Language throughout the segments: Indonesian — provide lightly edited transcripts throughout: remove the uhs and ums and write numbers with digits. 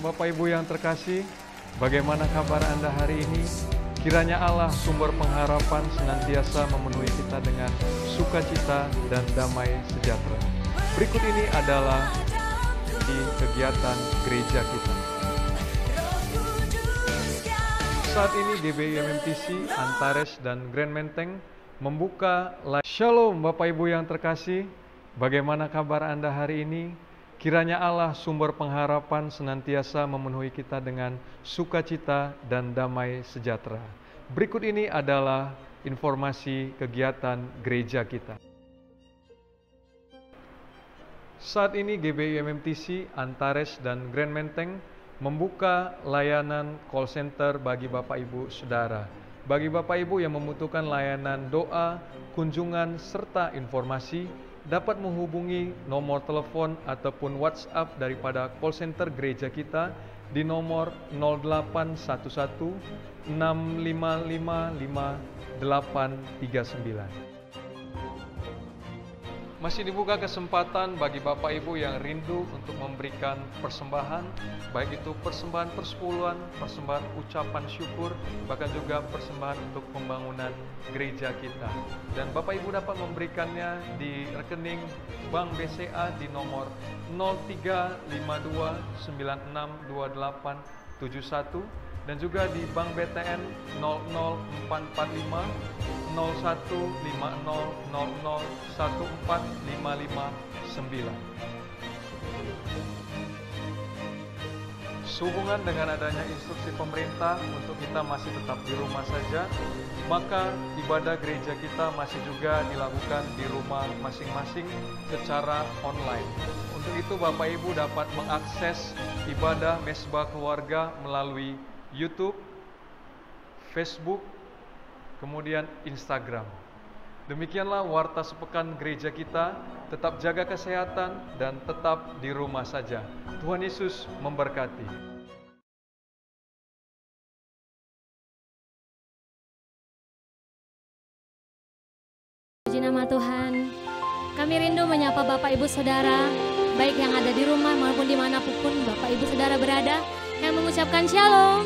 Bapak Ibu yang terkasih, bagaimana kabar Anda hari ini? Kiranya Allah sumber pengharapan senantiasa memenuhi kita dengan sukacita dan damai sejahtera. Berikut ini adalah di kegiatan gereja kita. Saat ini GBI MMTC, Antares, dan Grand Menteng membuka live. Shalom Bapak Ibu yang terkasih, bagaimana kabar Anda hari ini? Kiranya Allah sumber pengharapan senantiasa memenuhi kita dengan sukacita dan damai sejahtera. Berikut ini adalah informasi kegiatan gereja kita. Saat ini GBI MMTC, Antares, dan Grand Menteng membuka layanan call center bagi Bapak Ibu Saudara. Bagi Bapak Ibu yang membutuhkan layanan doa, kunjungan, serta informasi, dapat menghubungi nomor telepon ataupun WhatsApp daripada call center gereja kita di nomor 0811 6555 839. Masih dibuka kesempatan bagi Bapak Ibu yang rindu untuk memberikan persembahan, baik itu persembahan persepuluhan, persembahan ucapan syukur, bahkan juga persembahan untuk pembangunan gereja kita. Dan Bapak Ibu dapat memberikannya di rekening Bank BCA di nomor 0352962871 dan juga di Bank BTN 00445 015000145559. Sehubungan dengan adanya instruksi pemerintah untuk kita masih tetap di rumah saja, maka ibadah gereja kita masih juga dilakukan di rumah masing-masing secara online. Untuk itu Bapak Ibu dapat mengakses ibadah Mesbah Keluarga melalui YouTube, Facebook, kemudian Instagram. Demikianlah warta sepekan gereja kita. Tetap jaga kesehatan dan tetap di rumah saja. Tuhan Yesus memberkati. Puji nama Tuhan. Kami rindu menyapa Bapak Ibu Saudara, baik yang ada di rumah maupun dimanapun Bapak Ibu Saudara berada, yang mengucapkan shalom.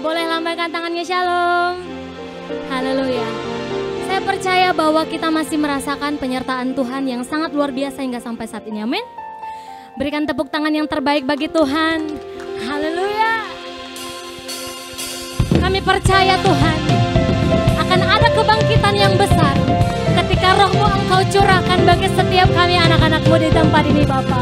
Boleh lambaikan tangannya shalom. Haleluya. Saya percaya bahwa kita masih merasakan penyertaan Tuhan yang sangat luar biasa hingga sampai saat ini. Amin. Berikan tepuk tangan yang terbaik bagi Tuhan. Haleluya. Kami percaya Tuhan akan ada kebangkitan yang besar ketika Roh-Mu Engkau curahkan bagi setiap kami anak-anak-Mu di tempat ini Bapa.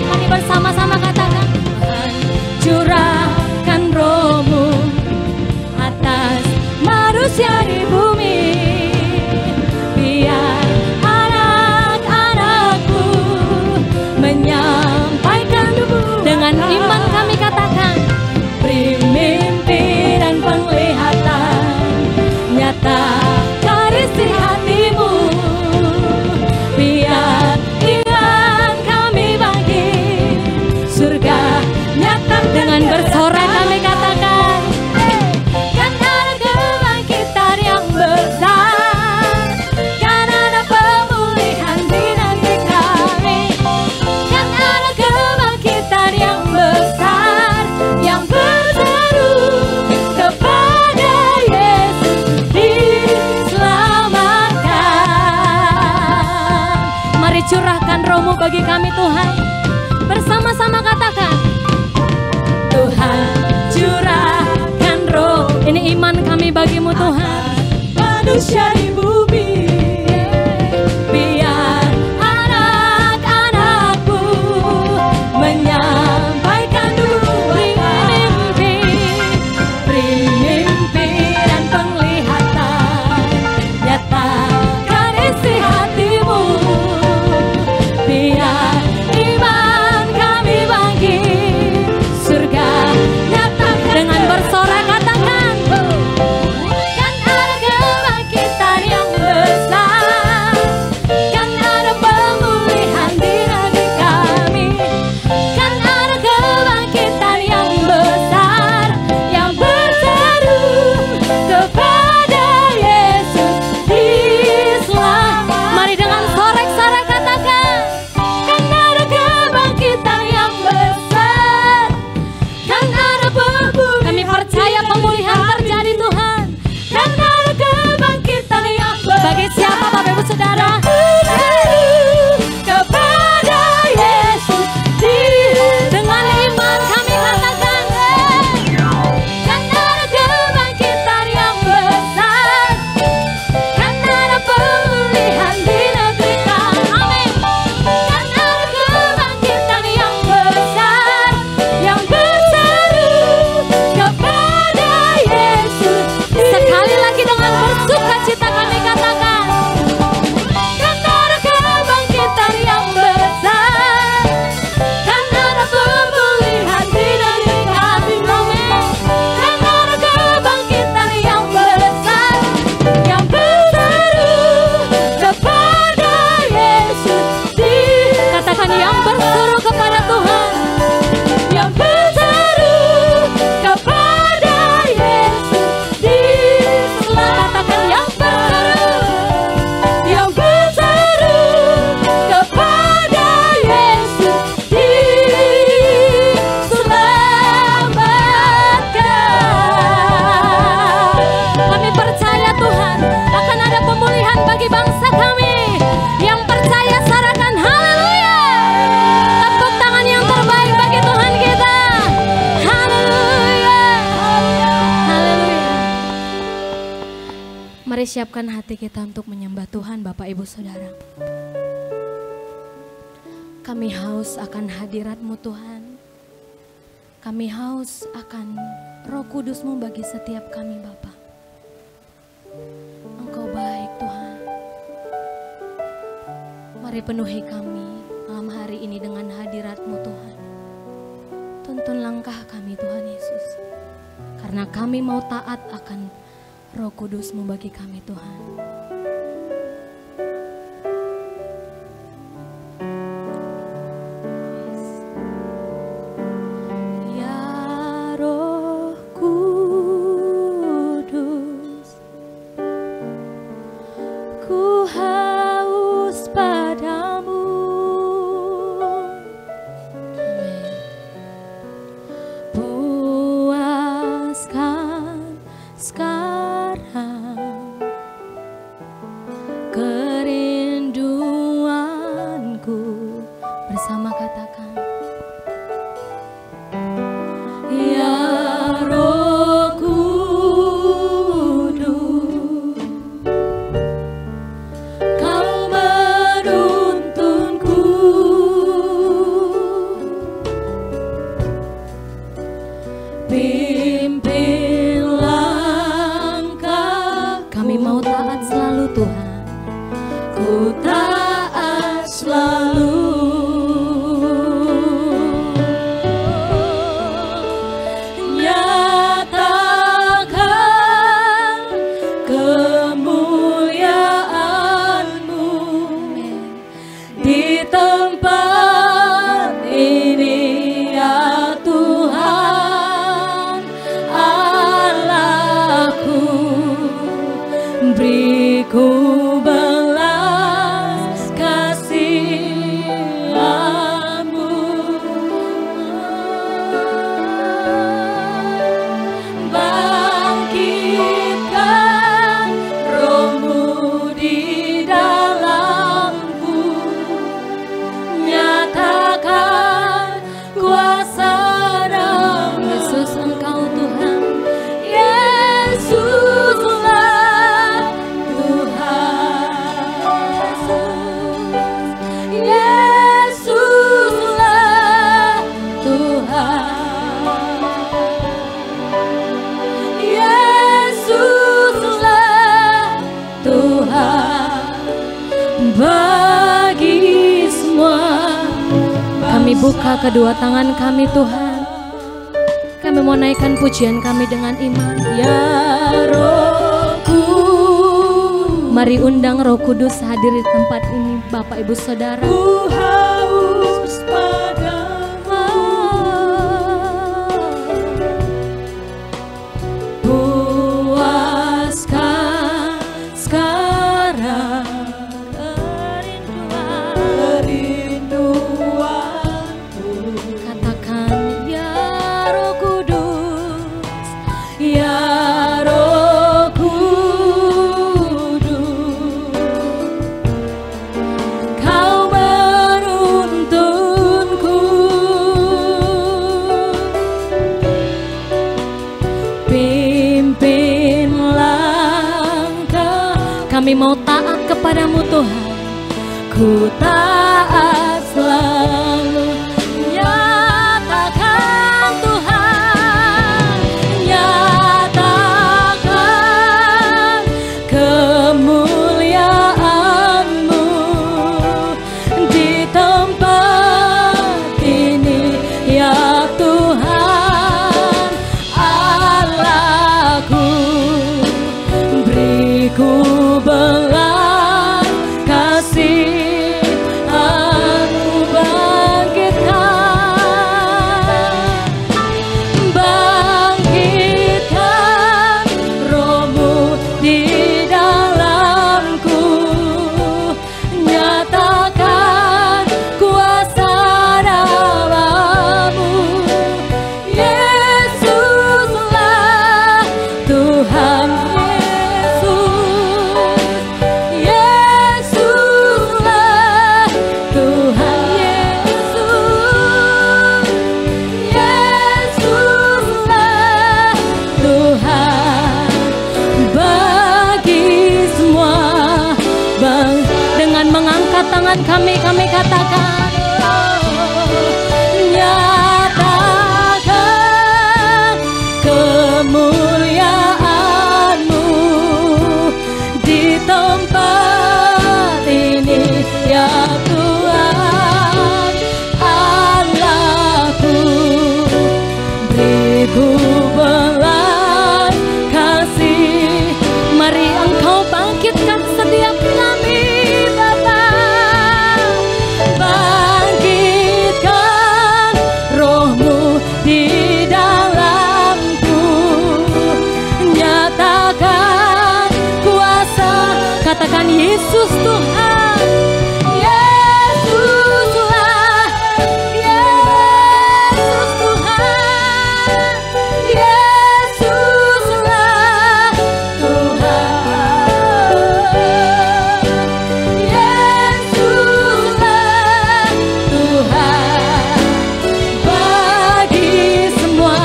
Mari bersama-sama katakan, Tuhan curahkan Roh-Mu atas manusia di bumi, biar anak-anakku menyampaikan dengan iman kami katakan, beri mimpi dan penglihatan nyata. Mari siapkan hati kita untuk menyembah Tuhan, Bapak Ibu Saudara. Kami haus akan hadirat-Mu Tuhan. Kami haus akan Roh Kudus-Mu bagi setiap kami Bapa. Engkau baik Tuhan. Mari penuhi kami malam hari ini dengan hadirat-Mu Tuhan. Tuntun langkah kami Tuhan Yesus. Karena kami mau taat akan Roh Kudus-Mu bagi kami Tuhan. Buka kedua tangan kami Tuhan. Kami mau naikkan pujian kami dengan iman. Ya Rohku. Mari undang Roh Kudus hadir di tempat ini Bapak Ibu Saudara. Ku haus padamu. Puaskan sekarang kami mau taat kepadamu Tuhan. Ku taat selalu. Nyatakan Tuhan, nyatakan kemuliaan-Mu di tempat ini ya Tuhan Allahku. Beriku belas kasih tangan kami katakan, nyatakan kemuliaan-Mu di tempat ini ya Tuhan Allahku. Beriku belas kasih, mari Engkau bangkitkan setiap kami Bapa, bangkitkan Roh-Mu di dalamku, nyatakan kuasa, katakan Yesus Tuhan, Yesuslah, Yesus Tuhan, Yesuslah Tuhan, Yesuslah Tuhan. Bagi semua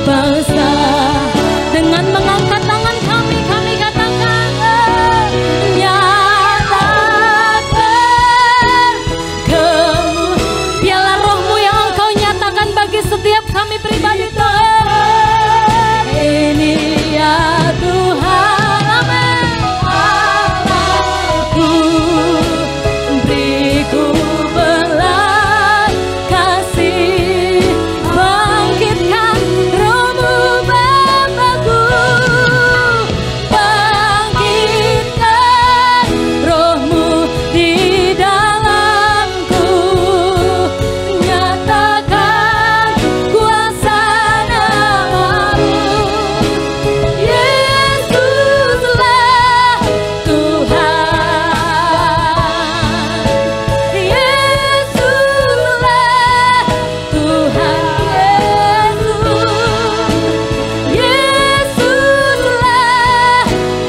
bangsa, dengan mengangkat tangan kami katakan, nyatakan kamu, biarlah Roh-Mu yang Engkau nyatakan bagi setiap kami pribadi Tuhan. Ini ya Tuhan, amin. Allahku, beriku belas kasih, bangkitkan Roh-Mu Bapakku, bangkitkan Roh-Mu di dalamku, nyatakan kuasa nama-Mu, Yesuslah Tuhan, Yesuslah Tuhan, Yesuslah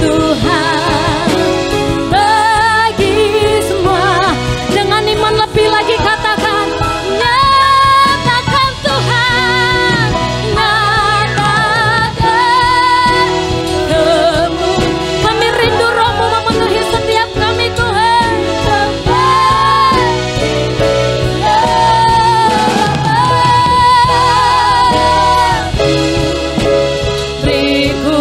Tuhan. Bagi semua, dengan iman lebih lagi katakan, nyatakan Tuhan, nyatakan kamu. Kami rindu Roh-Mu memenuhi setiap kami Tuhan. Beriku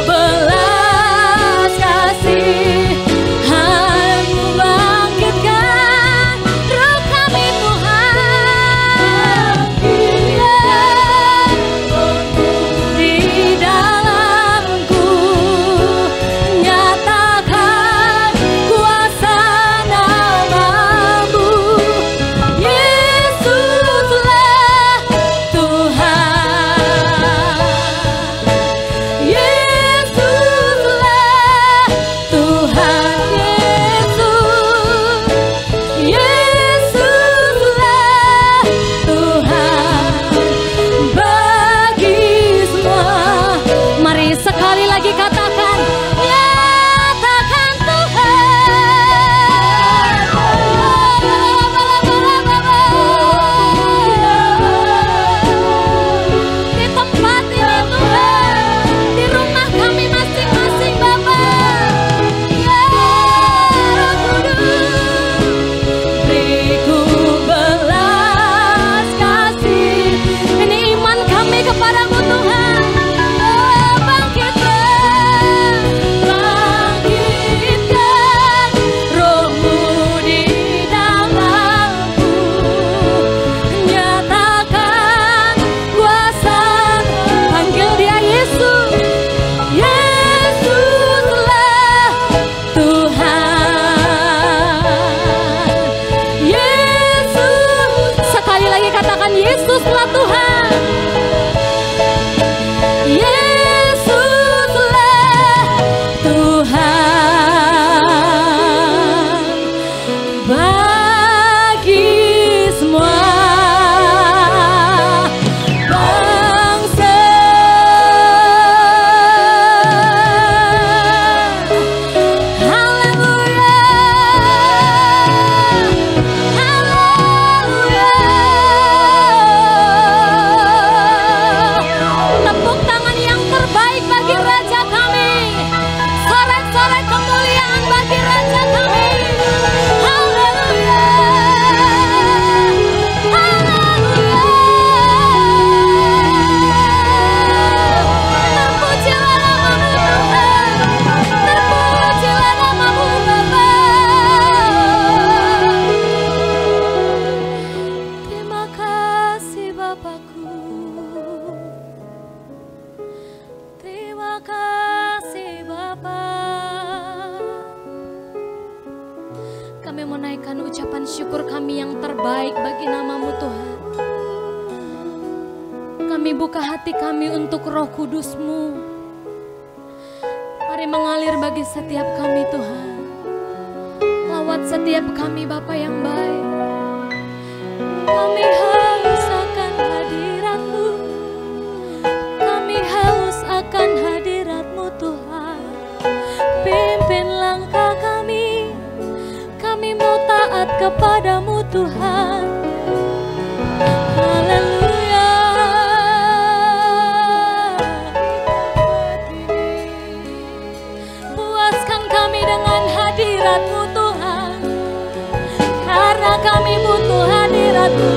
belas kasih, Mu bangkitkan Roh kami Tuhan, di dalamku, nyatakan kuasa nama-Mu, Yesuslah Tuhan, Yesuslah Tuhan, Yesuslah Tuhan. Bagi semua, mari sekali lagi katakan, nyatakan Tuhan. Di tempat ini Tuhan, di rumah kami masing-masing Bapa, ya Roh Kudus. Beriku belas kasih, ini iman kami kepadamu Tuhan. Oh, bangkitkan, bangkitkan Roh-Mu di dalamku, nyatakan kuasa, panggil dia Yesus, Yesuslah Tuhan, Yesus. Sekali lagi katakan, Yesuslah Tuhan, Yesuslah Tuhan. Bagi semua bangsa, haleluya, haleluya. syukur kami yang terbaik bagi nama-Mu Tuhan. Kami buka hati kami untuk Roh Kudus-Mu. Mari mengalir bagi setiap kami Tuhan. Lawat setiap kami Bapa yang baik. Kami haus akan hadirat-Mu. Kami haus akan hadirat-Mu Tuhan. Pimpin langkah kami. Kami mau taat kepadamu Tuhan. Haleluya. Puaskan kami dengan hadirat-Mu Tuhan. Karena kami butuh hadirat-Mu.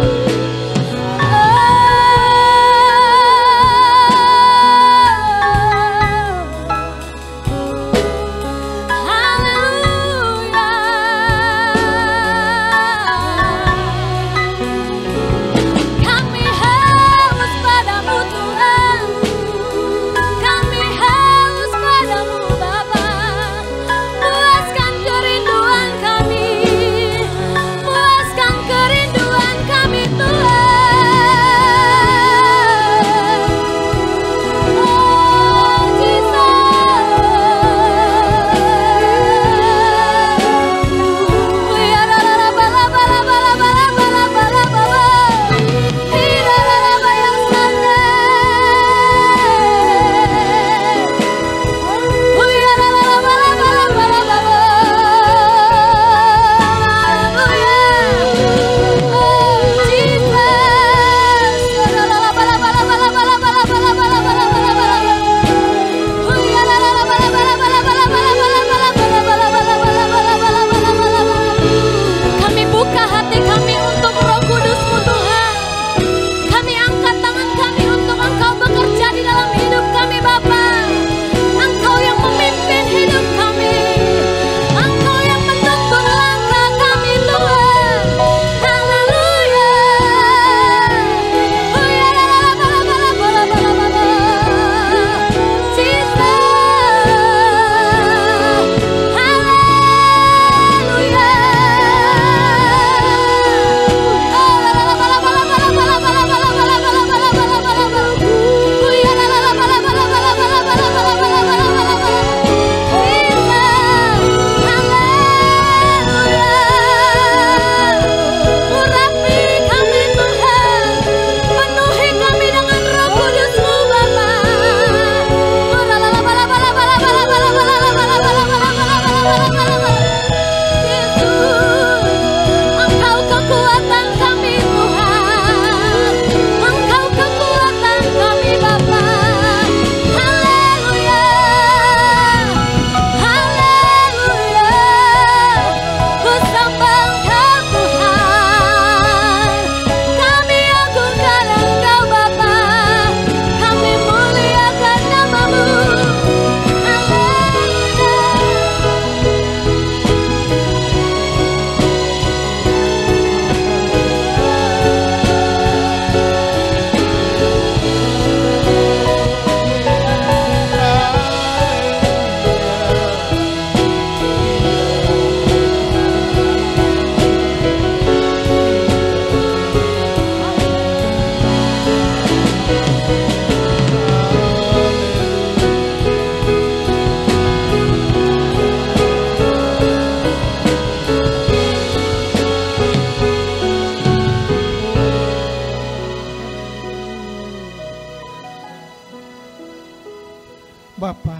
Bapa,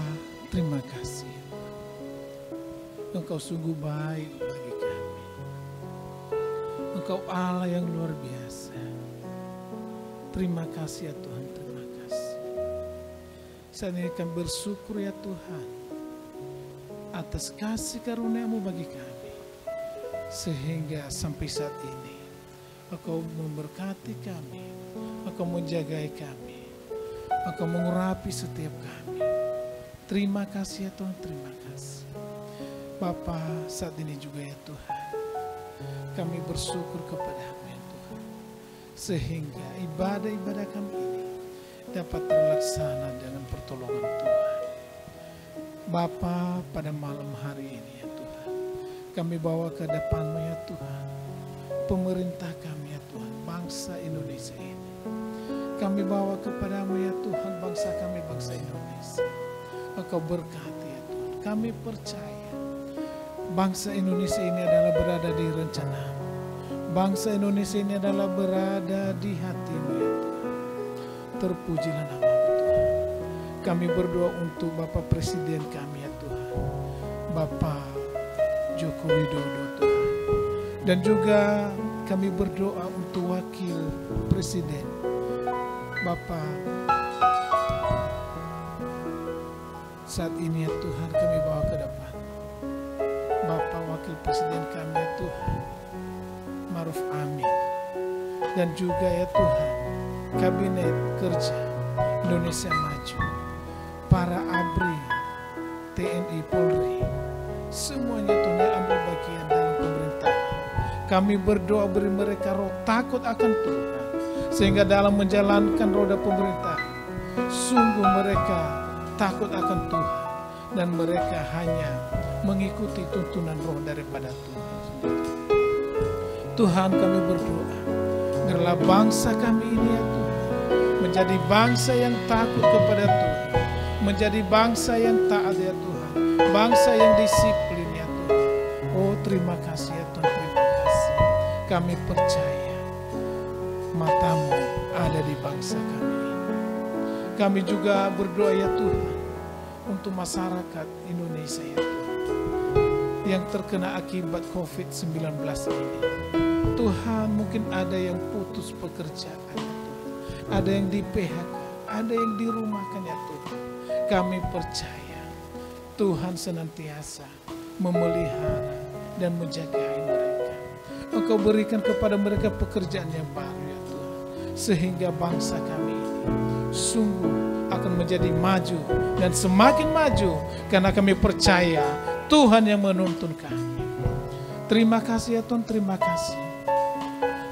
terima kasih. Engkau sungguh baik bagi kami. Engkau Allah yang luar biasa. Terima kasih ya Tuhan, terima kasih. Saat ini kami bersyukur ya Tuhan atas kasih karunia-Mu bagi kami. Sehingga sampai saat ini Engkau memberkati kami, Engkau menjagai kami, Engkau mengurapi setiap kami. Terima kasih ya Tuhan, terima kasih. Bapa, saat ini juga ya Tuhan, kami bersyukur kepada-Mu ya Tuhan, sehingga ibadah-ibadah kami ini dapat terlaksana dengan pertolongan Tuhan. Bapa, pada malam hari ini ya Tuhan, kami bawa ke depan-Mu ya Tuhan, pemerintah kami ya Tuhan, bangsa Indonesia ini. Kami bawa kepadamu ya Tuhan bangsa kami, bangsa Indonesia. Engkau berkati ya Tuhan. Kami percaya bangsa Indonesia ini adalah berada di rencana-Mu. Bangsa Indonesia ini adalah berada di hati-Mu ya Tuhan. Terpujilah nama-Mu Tuhan. Kami berdoa untuk Bapak Presiden kami ya Tuhan, Bapak Joko Widodo Tuhan. Dan juga kami berdoa untuk Wakil Presiden Bapak saat ini ya Tuhan, kami bawa ke depan Bapak Wakil Presiden kami ya Tuhan, Ma'ruf Amin. Dan juga ya Tuhan, Kabinet Kerja Indonesia Maju, para ABRI, TNI, Polri, semuanya Tuhan yang ambil bagian dalam pemerintahan. Kami berdoa beri mereka roh takut akan Tuhan, sehingga dalam menjalankan roda pemerintahan, sungguh mereka takut akan Tuhan, dan mereka hanya mengikuti tuntunan roh daripada Tuhan sendiri. Tuhan, kami berdoa, biarlah bangsa kami ini ya Tuhan, menjadi bangsa yang takut kepada Tuhan, menjadi bangsa yang taat ya Tuhan, bangsa yang disiplin ya Tuhan. Oh terima kasih ya Tuhan, terima kasih. Kami percaya mata-Mu ada di bangsa kami ini. Kami juga berdoa ya Tuhan untuk masyarakat Indonesia ya Tuhan, yang terkena akibat COVID-19 ini. Tuhan, mungkin ada yang putus pekerjaan ya Tuhan, ada yang di PHK, ada yang dirumahkan ya Tuhan. Kami percaya Tuhan senantiasa memelihara dan menjaga mereka. Engkau berikan kepada mereka pekerjaan yang baru ya Tuhan, sehingga bangsa kami ini sungguh akan menjadi maju dan semakin maju, karena kami percaya Tuhan yang menuntun kami. Terima kasih ya Tuhan, terima kasih.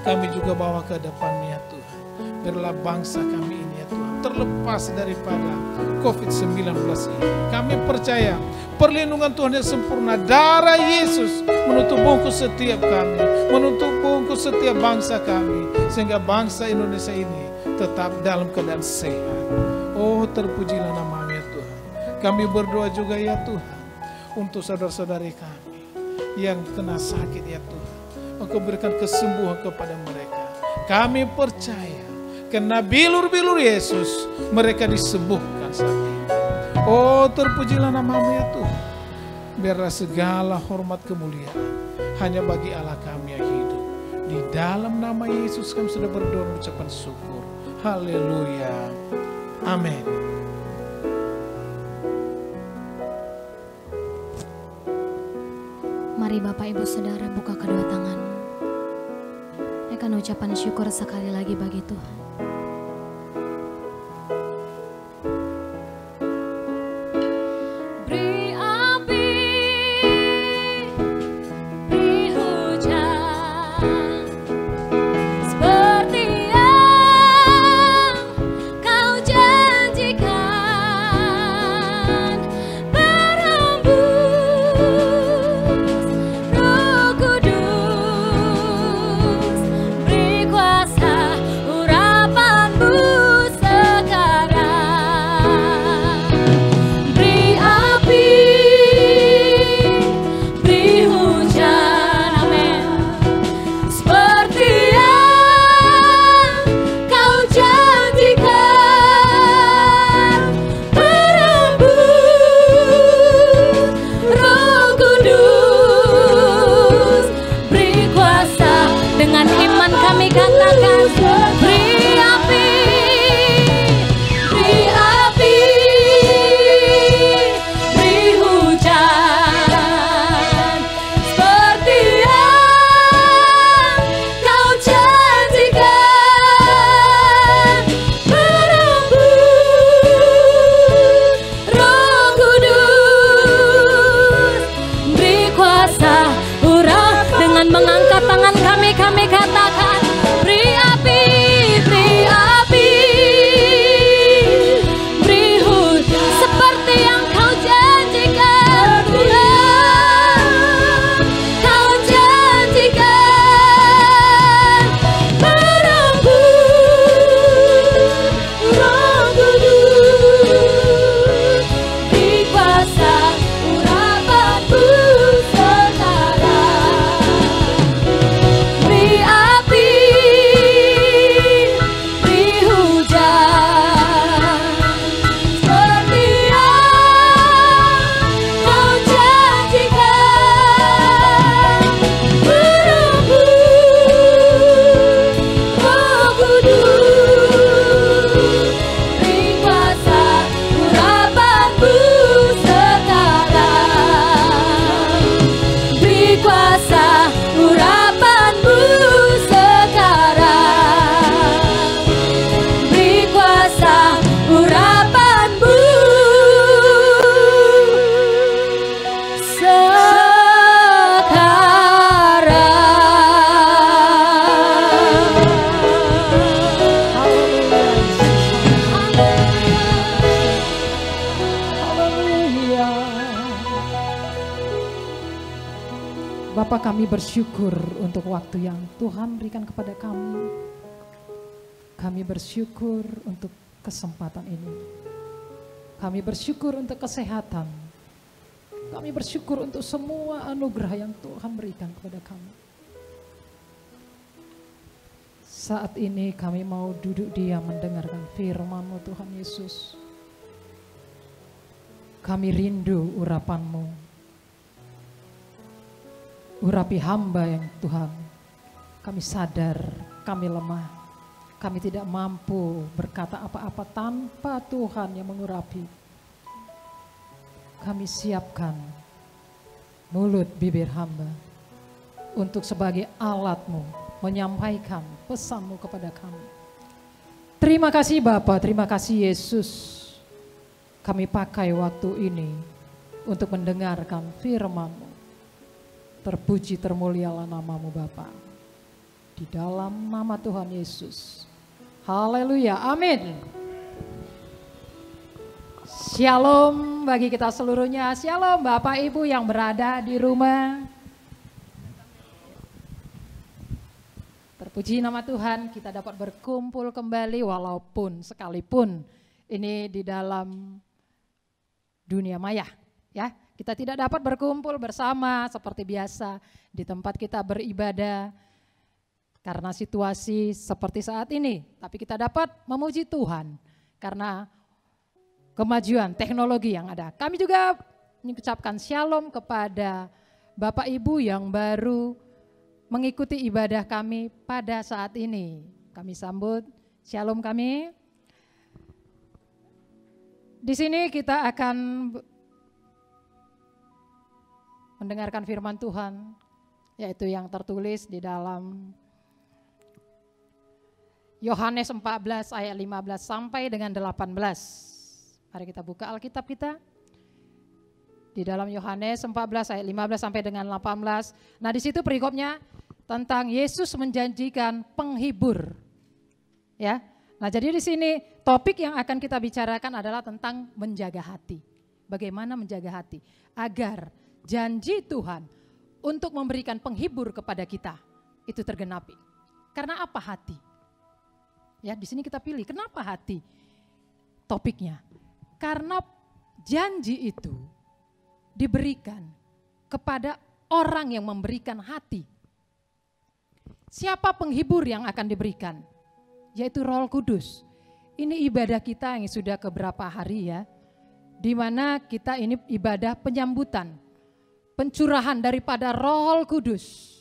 Kami juga bawa ke depan ya Tuhan, biarlah bangsa kami ini ya Tuhan terlepas daripada COVID-19 ini. Kami percaya perlindungan Tuhan yang sempurna, darah Yesus menutup bungkus setiap kami, menutup bungkus setiap bangsa kami, sehingga bangsa Indonesia ini tetap dalam keadaan sehat. Oh terpujilah nama-Mu ya Tuhan. Kami berdoa juga ya Tuhan untuk saudara-saudari kami yang kena sakit ya Tuhan, Engkau berikan kesembuhan kepada mereka. Kami percaya karena bilur-bilur Yesus mereka disembuhkan saat ini. Oh terpujilah nama-Mu ya Tuhan. Biarlah segala hormat kemuliaan hanya bagi Allah kami yang hidup. Di dalam nama Yesus kami sudah berdoa mengucapkan syukur. Haleluya. Amin. Mari Bapak Ibu Saudara buka kedua tangan. Akan ucapan syukur sekali lagi bagi Tuhan. Kuasa, ura Bapa, kami bersyukur untuk waktu yang Tuhan berikan kepada kami. Kami bersyukur untuk kesempatan ini. Kami bersyukur untuk kesehatan. Kami bersyukur untuk semua anugerah yang Tuhan berikan kepada kami. Saat ini kami mau duduk diam mendengarkan firman-Mu Tuhan Yesus. Kami rindu urapan-Mu. Urapi hamba yang Tuhan, kami sadar kami lemah, kami tidak mampu berkata apa-apa tanpa Tuhan yang mengurapi. Kami siapkan mulut bibir hamba untuk sebagai alat-Mu menyampaikan pesan-Mu kepada kami. Terima kasih Bapa, terima kasih Yesus. Kami pakai waktu ini untuk mendengarkan firman-Mu. Terpuji termulialah nama-Mu Bapa. Di dalam nama Tuhan Yesus. Haleluya, amin. Shalom bagi kita seluruhnya. Shalom Bapak Ibu yang berada di rumah. Terpuji nama Tuhan, kita dapat berkumpul kembali walaupun sekalipun ini di dalam dunia maya, ya. Kita tidak dapat berkumpul bersama seperti biasa di tempat kita beribadah karena situasi seperti saat ini. Tapi kita dapat memuji Tuhan karena kemajuan teknologi yang ada. Kami juga mengucapkan shalom kepada Bapak Ibu yang baru mengikuti ibadah kami pada saat ini. Kami sambut shalom kami. Di sini kita akan mendengarkan firman Tuhan, yaitu yang tertulis di dalam Yohanes 14 ayat 15 sampai dengan 18. Mari kita buka Alkitab kita. Di dalam Yohanes 14 ayat 15 sampai dengan 18. Nah, di situ perikopnya tentang Yesus menjanjikan penghibur. Ya. Nah, jadi di sini topik yang akan kita bicarakan adalah tentang menjaga hati. Bagaimana menjaga hati agar janji Tuhan untuk memberikan penghibur kepada kita itu tergenapi. Karena apa hati? Ya, di sini kita pilih kenapa hati topiknya. Karena janji itu diberikan kepada orang yang memberikan hati. Siapa penghibur yang akan diberikan? Yaitu Roh Kudus. Ini ibadah kita yang sudah keberapa hari ya, di mana kita ini ibadah penyambutan. Pencurahan daripada Roh Kudus.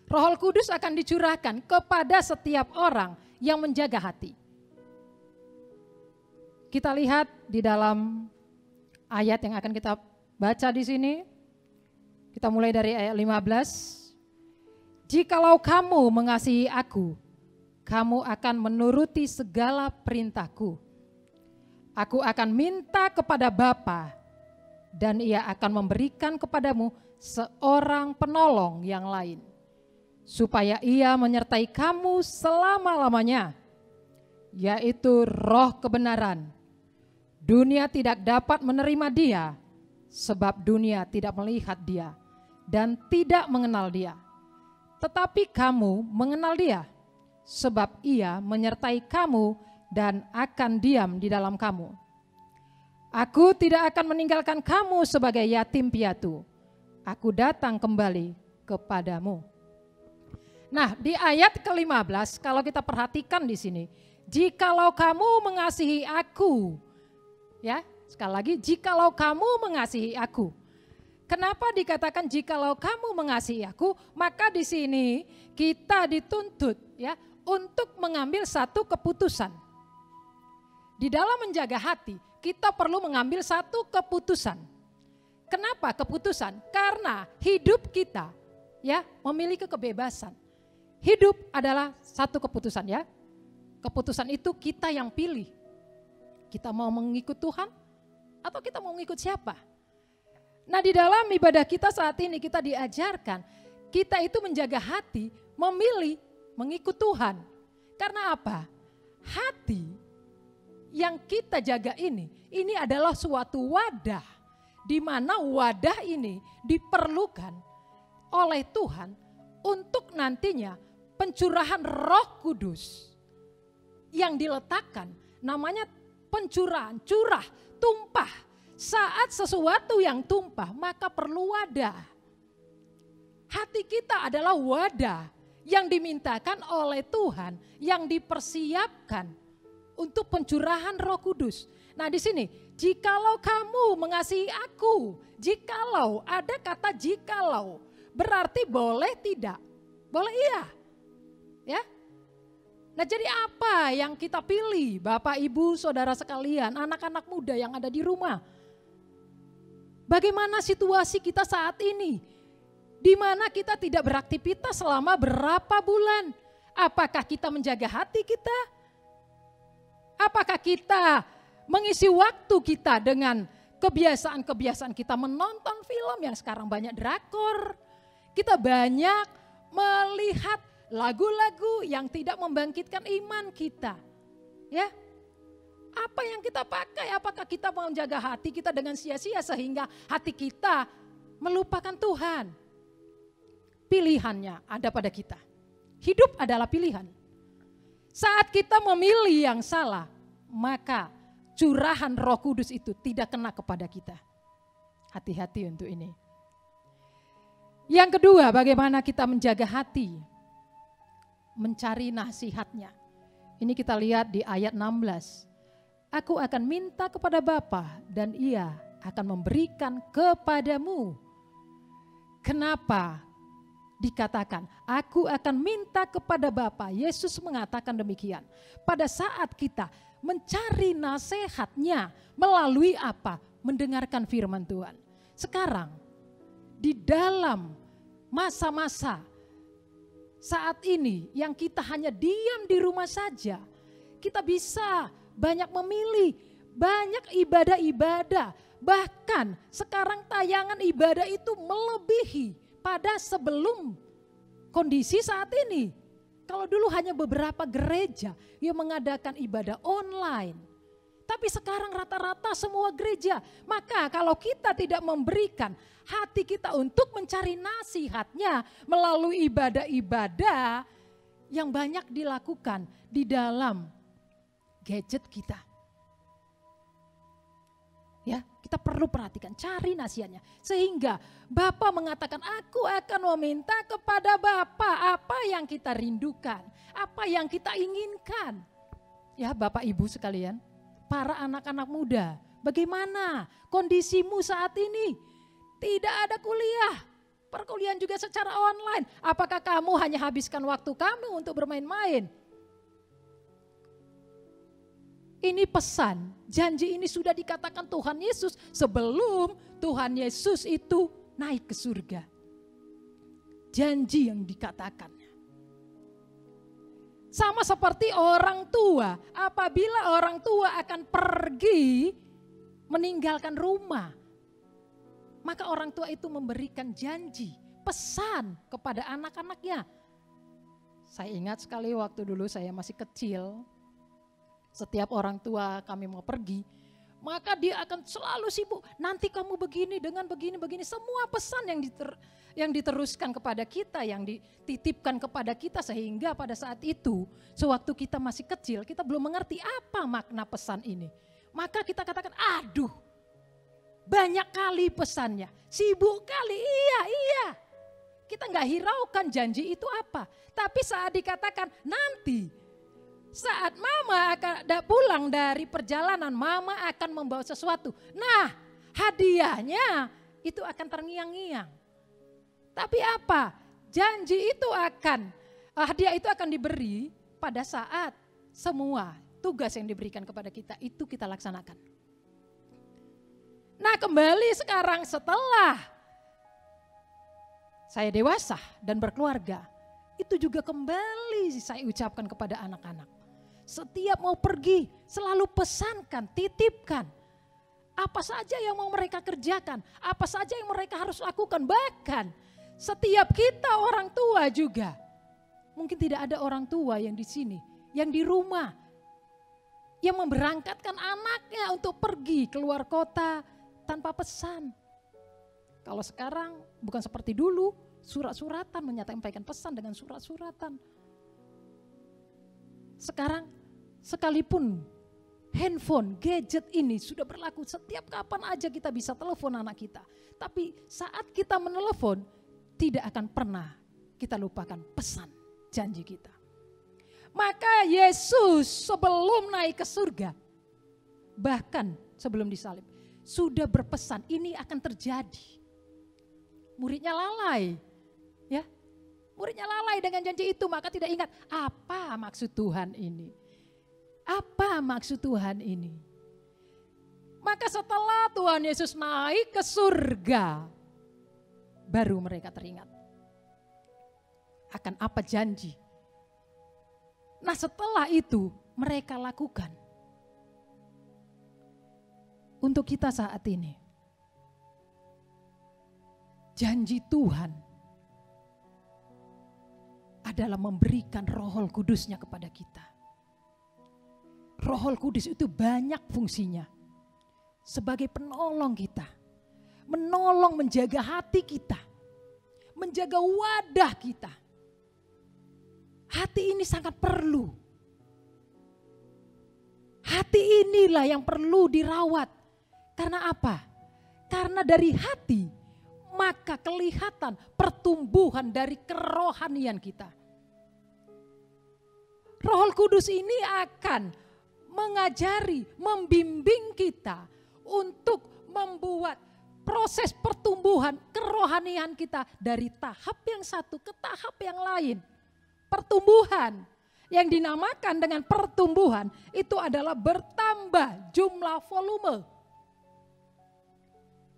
Roh Kudus akan dicurahkan kepada setiap orang yang menjaga hati. Kita lihat di dalam ayat yang akan kita baca di sini. Kita mulai dari ayat 15. Jikalau kamu mengasihi aku, kamu akan menuruti segala perintahku. Aku akan minta kepada Bapa, dan Ia akan memberikan kepadamu seorang penolong yang lain, supaya Ia menyertai kamu selama-lamanya, yaitu Roh kebenaran. Dunia tidak dapat menerima Dia, sebab dunia tidak melihat Dia dan tidak mengenal Dia. Tetapi kamu mengenal Dia, sebab Ia menyertai kamu dan akan diam di dalam kamu. Aku tidak akan meninggalkan kamu sebagai yatim piatu. Aku datang kembali kepadamu. Nah, di ayat ke-15 kalau kita perhatikan di sini, jikalau kamu mengasihi aku, ya, sekali lagi jikalau kamu mengasihi aku. Kenapa dikatakan jikalau kamu mengasihi aku? Maka di sini kita dituntut ya untuk mengambil satu keputusan. Di dalam menjaga hati, kita perlu mengambil satu keputusan. Kenapa keputusan? Karena hidup kita ya memiliki kebebasan. Hidup adalah satu keputusan ya. Keputusan itu kita yang pilih. Kita mau mengikut Tuhan atau kita mau mengikut siapa? Nah, di dalam ibadah kita saat ini kita diajarkan kita itu menjaga hati, memilih mengikut Tuhan. Karena apa? Hati yang kita jaga ini adalah suatu wadah, di mana wadah ini diperlukan oleh Tuhan untuk nantinya pencurahan Roh Kudus yang diletakkan, namanya pencurahan, curah, tumpah. Saat sesuatu yang tumpah maka perlu wadah. Hati kita adalah wadah yang dimintakan oleh Tuhan, yang dipersiapkan untuk pencurahan Roh Kudus. Nah di sini, jikalau kamu mengasihi aku, jikalau, ada kata jikalau, berarti boleh tidak? Boleh iya. Ya. Nah jadi apa yang kita pilih Bapak Ibu Saudara sekalian, anak-anak muda yang ada di rumah? Bagaimana situasi kita saat ini? Di mana kita tidak beraktivitas selama berapa bulan? Apakah kita menjaga hati kita? Apakah kita mengisi waktu kita dengan kebiasaan-kebiasaan kita menonton film yang sekarang banyak drakor? Kita banyak melihat lagu-lagu yang tidak membangkitkan iman kita. Ya. Apa yang kita pakai? Apakah kita mau menjaga hati kita dengan sia-sia sehingga hati kita melupakan Tuhan? Pilihannya ada pada kita. Hidup adalah pilihan. Saat kita memilih yang salah, maka curahan Roh Kudus itu tidak kena kepada kita. Hati-hati untuk ini. Yang kedua, bagaimana kita menjaga hati? Mencari nasihatnya. Ini kita lihat di ayat 16. Aku akan minta kepada Bapa dan Ia akan memberikan kepadamu. Kenapa dikatakan aku akan minta kepada Bapa? Yesus mengatakan demikian. Pada saat kita mencari nasihatnya melalui apa? Mendengarkan firman Tuhan. Sekarang di dalam masa-masa saat ini yang kita hanya diam di rumah saja, kita bisa banyak memilih, banyak ibadah-ibadah. Bahkan sekarang tayangan ibadah itu melebihi pada sebelum kondisi saat ini. Kalau dulu hanya beberapa gereja yang mengadakan ibadah online. Tapi sekarang rata-rata semua gereja. Maka kalau kita tidak memberikan hati kita untuk mencari nasihatnya melalui ibadah-ibadah yang banyak dilakukan di dalam gadget kita. Ya, kita perlu perhatikan, cari nasihatnya. Sehingga Bapa mengatakan, aku akan meminta kepada Bapa apa yang kita rindukan, apa yang kita inginkan. Ya Bapak Ibu sekalian, para anak-anak muda, bagaimana kondisimu saat ini? Tidak ada kuliah, perkuliahan juga secara online. Apakah kamu hanya habiskan waktu kamu untuk bermain-main? Ini pesan, janji ini sudah dikatakan Tuhan Yesus sebelum Tuhan Yesus itu naik ke surga. Janji yang dikatakannya. Sama seperti orang tua, apabila orang tua akan pergi meninggalkan rumah, maka orang tua itu memberikan janji, pesan kepada anak-anaknya. Saya ingat sekali waktu dulu saya masih kecil, setiap orang tua kami mau pergi, maka dia akan selalu sibuk. Nanti kamu begini dengan begini-begini. Semua pesan yang diteruskan kepada kita, yang dititipkan kepada kita. Sehingga pada saat itu, sewaktu kita masih kecil, kita belum mengerti apa makna pesan ini. Maka kita katakan, aduh banyak kali pesannya, sibuk kali, iya. Kita nggak hiraukan janji itu apa. Tapi saat dikatakan nanti, saat mama akan pulang dari perjalanan, mama akan membawa sesuatu. Nah, hadiahnya itu akan terngiang-ngiang. Tapi apa? Janji itu hadiah itu akan diberi pada saat semua tugas yang diberikan kepada kita itu kita laksanakan. Nah, kembali sekarang setelah saya dewasa dan berkeluarga, itu juga kembali saya ucapkan kepada anak-anak. Setiap mau pergi selalu pesankan, titipkan. Apa saja yang mau mereka kerjakan, apa saja yang mereka harus lakukan. Bahkan setiap kita orang tua juga. Mungkin tidak ada orang tua yang di sini, yang di rumah, yang memberangkatkan anaknya untuk pergi keluar kota tanpa pesan. Kalau sekarang bukan seperti dulu, surat-suratan, menyampaikan pesan dengan surat-suratan. Sekarang sekalipun handphone, gadget ini sudah berlaku, setiap kapan aja kita bisa telepon anak kita. Tapi saat kita menelepon, tidak akan pernah kita lupakan pesan janji kita. Maka Yesus sebelum naik ke surga, bahkan sebelum disalib, sudah berpesan ini akan terjadi. Muridnya lalai, ya. Muridnya lalai dengan janji itu, maka tidak ingat apa maksud Tuhan ini. Apa maksud Tuhan ini? Maka setelah Tuhan Yesus naik ke surga, baru mereka teringat akan apa janji. Nah setelah itu mereka lakukan. Untuk kita saat ini, janji Tuhan adalah memberikan Roh Kudus-Nya kepada kita. Roh Kudus itu banyak fungsinya. Sebagai penolong kita. Menolong menjaga hati kita. Menjaga wadah kita. Hati ini sangat perlu. Hati inilah yang perlu dirawat. Karena apa? Karena dari hati maka kelihatan pertumbuhan dari kerohanian kita. Roh Kudus ini akan mengajari, membimbing kita untuk membuat proses pertumbuhan kerohanian kita dari tahap yang satu ke tahap yang lain. Pertumbuhan yang dinamakan dengan pertumbuhan itu adalah bertambah jumlah volume.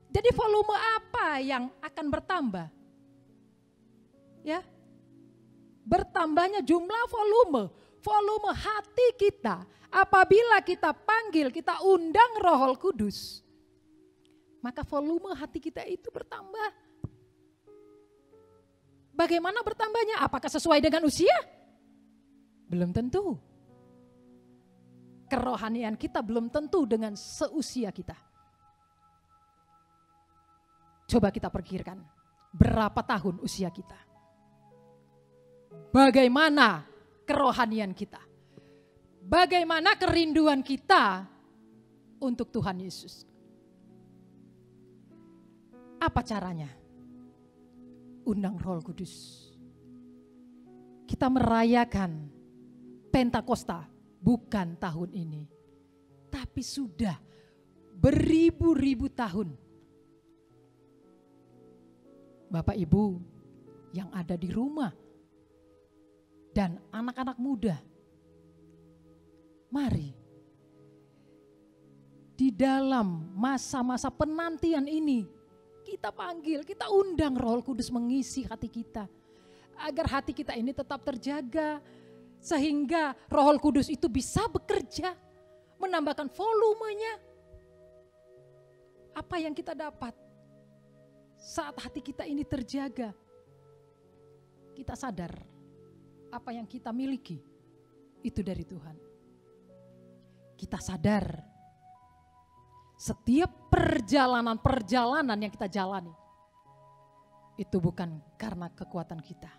Jadi volume apa yang akan bertambah? Ya. Bertambahnya jumlah volume. Volume hati kita apabila kita panggil, kita undang Roh Kudus. Maka volume hati kita itu bertambah. Bagaimana bertambahnya? Apakah sesuai dengan usia? Belum tentu. Kerohanian kita belum tentu dengan seusia kita. Coba kita pikirkan, berapa tahun usia kita? Bagaimana kerohanian kita? Bagaimana kerinduan kita untuk Tuhan Yesus? Apa caranya? Undang Roh Kudus. Kita merayakan Pentakosta bukan tahun ini, tapi sudah beribu-ribu tahun. Bapak Ibu yang ada di rumah dan anak-anak muda, mari di dalam masa-masa penantian ini kita panggil, kita undang Roh Kudus mengisi hati kita agar hati kita ini tetap terjaga sehingga Roh Kudus itu bisa bekerja menambahkan volumenya. Apa yang kita dapat saat hati kita ini terjaga, kita sadar apa yang kita miliki itu dari Tuhan. Kita sadar setiap perjalanan-perjalanan yang kita jalani itu bukan karena kekuatan kita,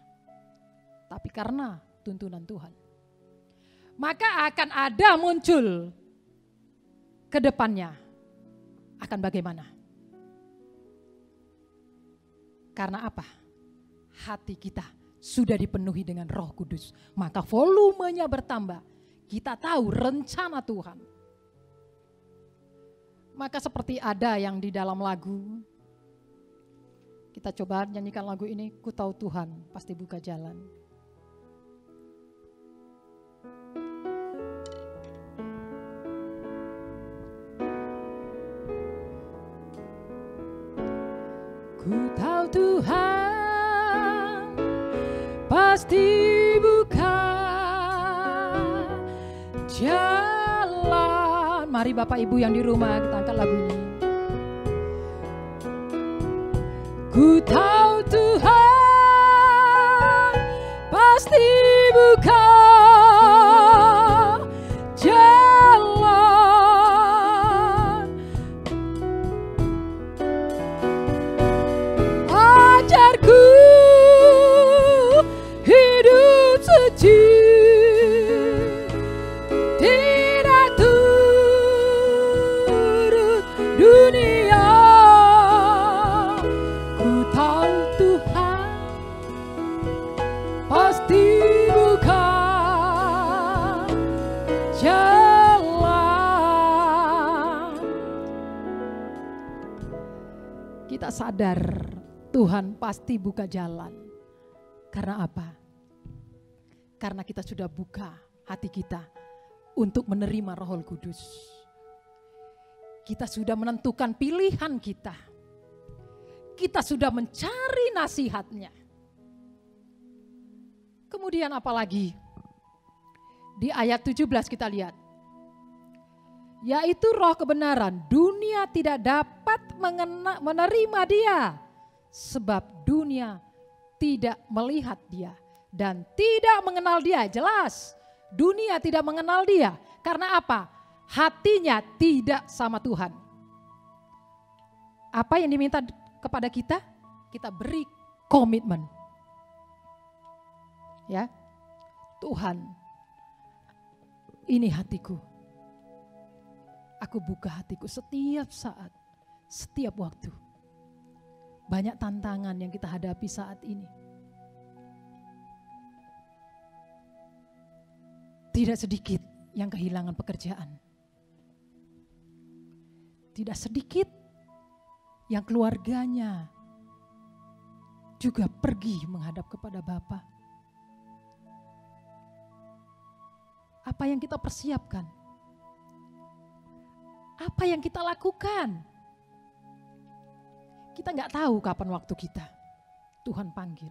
tapi karena tuntunan Tuhan. Maka akan ada muncul ke depannya akan bagaimana? Karena apa? Hati kita sudah dipenuhi dengan Roh Kudus. Maka volumenya bertambah. Kita tahu rencana Tuhan. Maka seperti ada yang di dalam lagu. Kita coba nyanyikan lagu ini. Ku tahu Tuhan pasti buka jalan. Ku tahu Tuhan pasti buka jalan. Mari Bapak Ibu yang di rumah kita angkat lagu ini. Ku tahu Tuhan pasti buka jalan. Ajarku jalan. Kita sadar Tuhan pasti buka jalan. Karena apa? Karena kita sudah buka hati kita untuk menerima Roh Kudus. Kita sudah menentukan pilihan kita. Kita sudah mencari nasihatnya. Kemudian apalagi? Di ayat 17 kita lihat. Yaitu roh kebenaran, dunia tidak dapat menerima dia. Sebab dunia tidak melihat dia dan tidak mengenal dia. Jelas, dunia tidak mengenal dia. Karena apa? Hatinya tidak sama Tuhan. Apa yang diminta kepada kita? Kita beri komitmen. Ya, Tuhan, ini hatiku. Aku buka hatiku setiap saat, setiap waktu. Banyak tantangan yang kita hadapi saat ini. Tidak sedikit yang kehilangan pekerjaan. Tidak sedikit yang keluarganya juga pergi menghadap kepada Bapa. Apa yang kita persiapkan? Apa yang kita lakukan? Kita nggak tahu kapan waktu kita Tuhan panggil.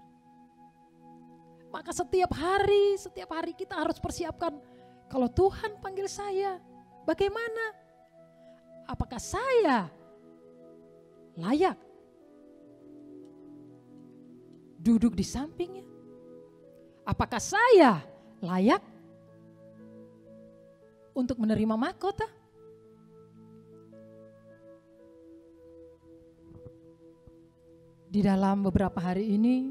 Maka setiap hari kita harus persiapkan. Kalau Tuhan panggil saya, bagaimana? Apakah saya layak duduk di sampingnya? Apakah saya layak untuk menerima mahkota? Di dalam beberapa hari ini,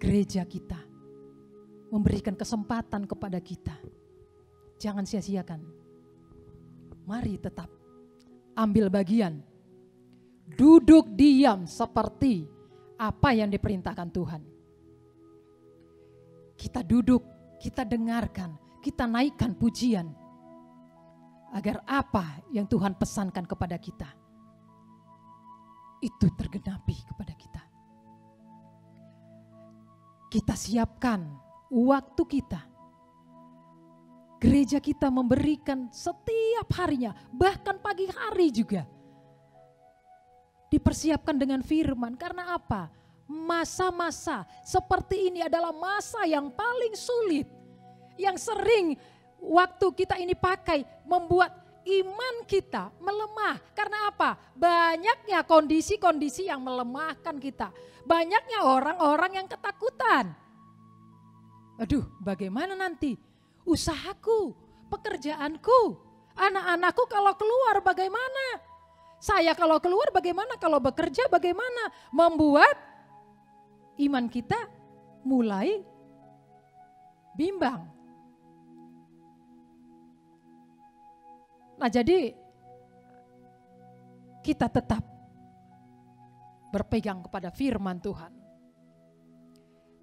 gereja kita memberikan kesempatan kepada kita. Jangan sia-siakan. Mari tetap ambil bagian. Duduk diam seperti apa yang diperintahkan Tuhan. Kita duduk, kita dengarkan, kita naikkan pujian. Agar apa yang Tuhan pesankan kepada kita, itu tergenapi kepada kita. Kita siapkan waktu kita. Gereja kita memberikan setiap harinya, bahkan pagi hari juga. Dipersiapkan dengan firman, karena apa? Masa-masa seperti ini adalah masa yang paling sulit. Yang sering waktu kita ini pakai membuat iman kita melemah. Karena apa? Banyaknya kondisi-kondisi yang melemahkan kita. Banyaknya orang-orang yang ketakutan. Aduh, bagaimana nanti usahaku, pekerjaanku, anak-anakku kalau keluar bagaimana? Saya kalau keluar bagaimana? Kalau bekerja bagaimana? Membuat iman kita mulai bimbang. Nah, jadi kita tetap berpegang kepada firman Tuhan.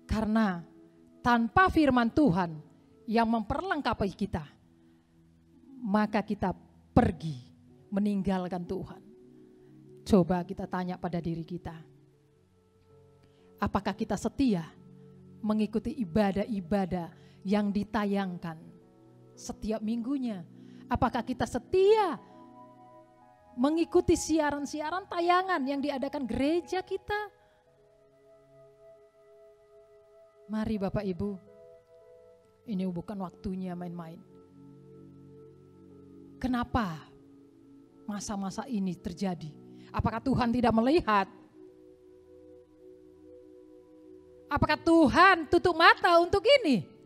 Karena tanpa firman Tuhan yang memperlengkapi kita, maka kita pergi meninggalkan Tuhan. Coba kita tanya pada diri kita. Apakah kita setia mengikuti ibadah-ibadah yang ditayangkan setiap minggunya? Apakah kita setia mengikuti siaran-siaran tayangan yang diadakan gereja kita? Mari Bapak Ibu, ini bukan waktunya main-main. Kenapa masa-masa ini terjadi? Apakah Tuhan tidak melihat? Apakah Tuhan tutup mata untuk ini?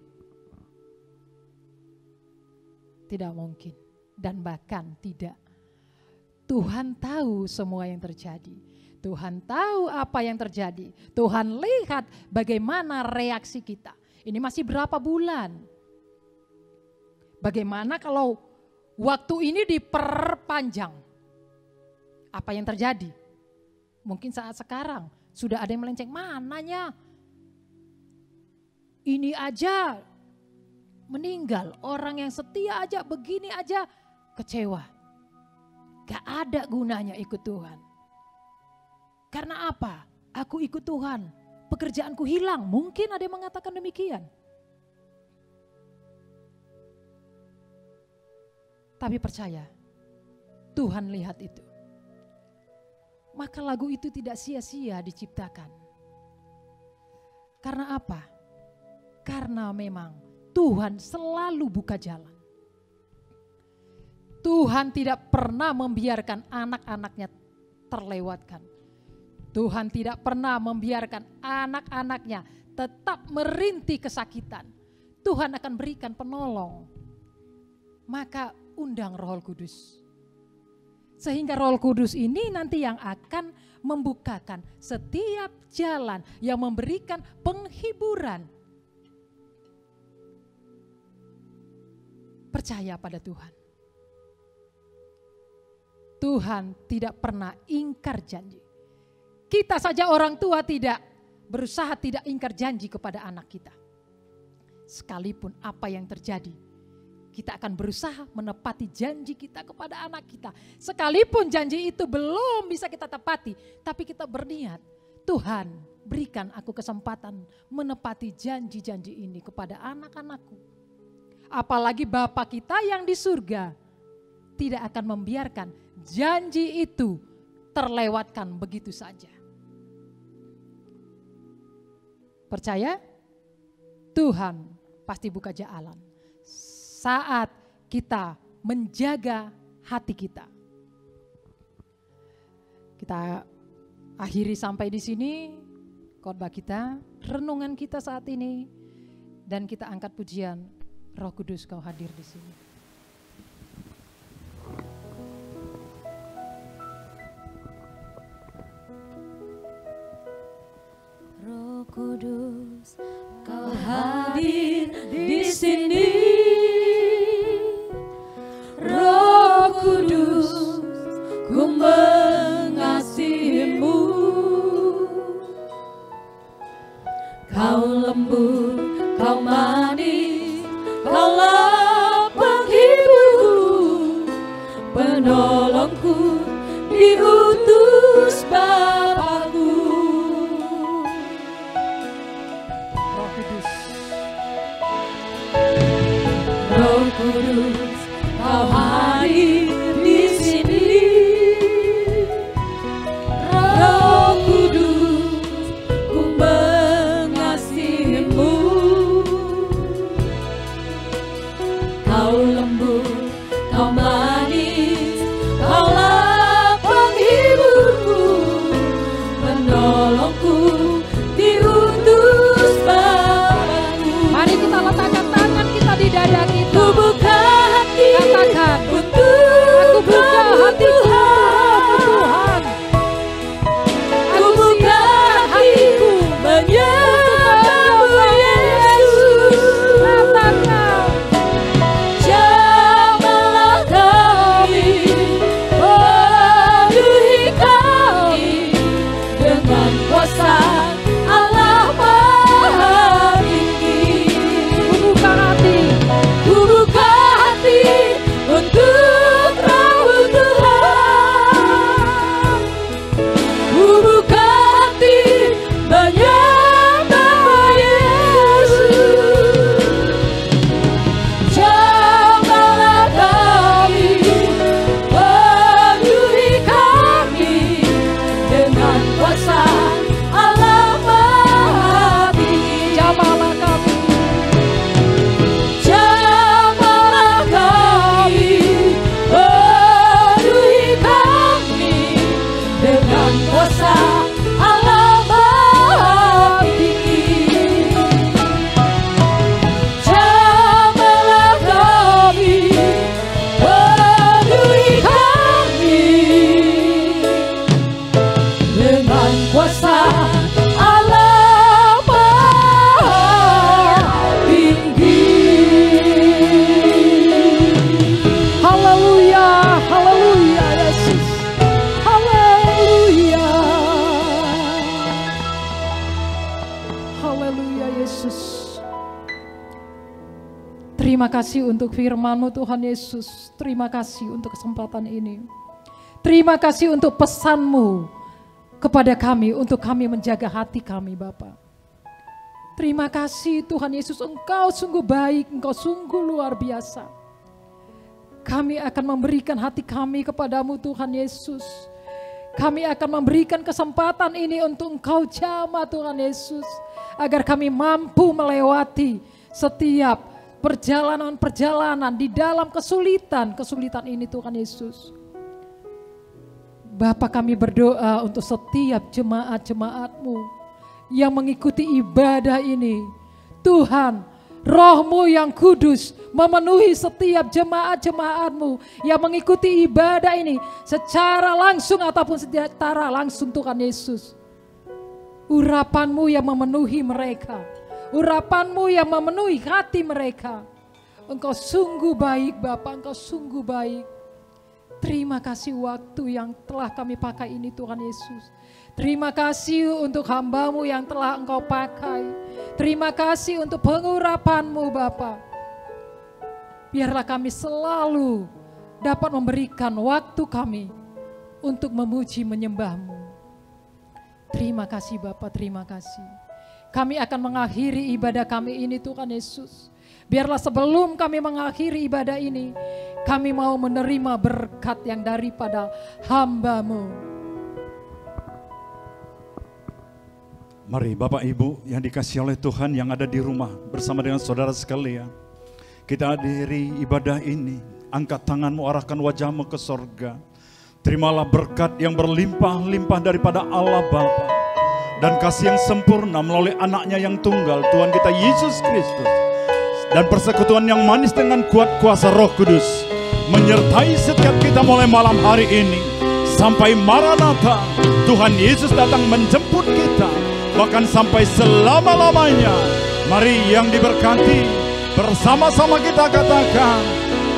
Tidak mungkin, dan bahkan tidak. Tuhan tahu semua yang terjadi. Tuhan tahu apa yang terjadi. Tuhan lihat bagaimana reaksi kita. Ini masih berapa bulan? Bagaimana kalau waktu ini diperpanjang? Apa yang terjadi? Mungkin saat sekarang sudah ada yang melenceng. Mananya? Ini aja meninggal. Orang yang setia aja begini aja kecewa. Gak ada gunanya ikut Tuhan. Karena apa? Aku ikut Tuhan, pekerjaanku hilang. Mungkin ada yang mengatakan demikian. Tapi percaya, Tuhan lihat itu. Maka lagu itu tidak sia-sia diciptakan. Karena apa? Karena memang Tuhan selalu buka jalan. Tuhan tidak pernah membiarkan anak-anaknya terlewatkan. Tuhan tidak pernah membiarkan anak-anaknya tetap merintih kesakitan. Tuhan akan berikan penolong. Maka undang Roh Kudus. Sehingga Roh Kudus ini nanti yang akan membukakan setiap jalan yang memberikan penghiburan. Percaya pada Tuhan. Tuhan tidak pernah ingkar janji. Kita saja orang tua berusaha tidak ingkar janji kepada anak kita. Sekalipun apa yang terjadi, kita akan berusaha menepati janji kita kepada anak kita. Sekalipun janji itu belum bisa kita tepati, tapi kita berniat, Tuhan berikan aku kesempatan menepati janji-janji ini kepada anak-anakku. Apalagi Bapa kita yang di surga tidak akan membiarkan janji itu terlewatkan begitu saja. Percaya? Tuhan pasti buka jalan saat kita menjaga hati kita. Kita akhiri sampai di sini khotbah kita, renungan kita saat ini, dan kita angkat pujian Roh Kudus Kau hadir di sini. Roh Kudus, Kau hadir di sini. Roh Kudus, ku mengasihimu. Kau lembut, Kau manis, Kaulah penghiburku, penolongku, diutus Bapakku. Roh Kudus, Roh Kudus, Kau hadir di sini. Roh Kudus, ku mengasihimu. Kau lembut, Kau manis, Kaulah penghiburku, penolongku, diutus Bapakku. mari kita letakkan tangan kita di dada kita. Ku buka hati, Katakan, untuk aku buka hatiku Tuhan. Tuhan. Ku buka hatiku menyembahmu Yesus. Katakan, Jamahlah Kau Terima kasih untuk firman-Mu Tuhan Yesus. Terima kasih untuk kesempatan ini. Terima kasih untuk pesan-Mu kepada kami, untuk kami menjaga hati kami Bapa. Terima kasih Tuhan Yesus, Engkau sungguh baik, Engkau sungguh luar biasa. Kami akan memberikan hati kami kepadamu Tuhan Yesus. Kami akan memberikan kesempatan ini untuk Engkau jamah Tuhan Yesus. Agar kami mampu melewati setiap perjalanan-perjalanan di dalam kesulitan ini Tuhan Yesus. Bapa, kami berdoa untuk setiap jemaat-jemaat-Mu yang mengikuti ibadah ini. Tuhan, Roh-Mu yang kudus memenuhi setiap jemaat-jemaat-Mu yang mengikuti ibadah ini secara langsung ataupun secara langsung Tuhan Yesus. Urapan-Mu yang memenuhi mereka. Urapan-Mu yang memenuhi hati mereka. Engkau sungguh baik Bapa, Engkau sungguh baik. Terima kasih waktu yang telah kami pakai ini Tuhan Yesus. Terima kasih untuk hamba-Mu yang telah Engkau pakai. Terima kasih untuk pengurapan-Mu Bapa. Biarlah kami selalu dapat memberikan waktu kami untuk memuji menyembah-Mu. Terima kasih Bapa, terima kasih. Kami akan mengakhiri ibadah kami ini Tuhan Yesus. Biarlah sebelum kami mengakhiri ibadah ini, kami mau menerima berkat yang daripada hamba-Mu. Mari Bapak Ibu yang dikasihi oleh Tuhan yang ada di rumah bersama dengan saudara sekalian. Kita hadiri ibadah ini, angkat tanganmu, arahkan wajahmu ke sorga. Terimalah berkat yang berlimpah-limpah daripada Allah Bapa. Dan kasih yang sempurna melalui anaknya yang tunggal, Tuhan kita Yesus Kristus. Dan persekutuan yang manis dengan kuat kuasa Roh Kudus menyertai setiap kita mulai malam hari ini sampai Maranatha. Tuhan Yesus datang menjemput kita, bahkan sampai selama-lamanya. Mari yang diberkati bersama-sama kita katakan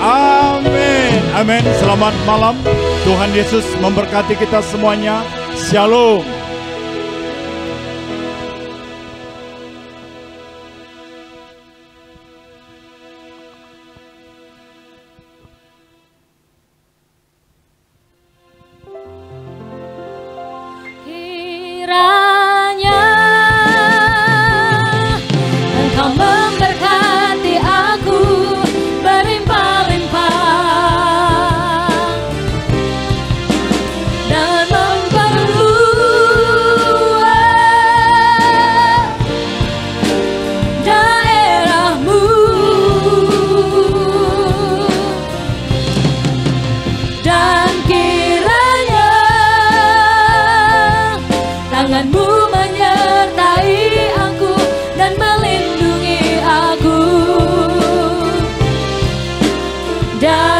amin. Amin. Selamat malam. Tuhan Yesus memberkati kita semuanya. Shalom. Dan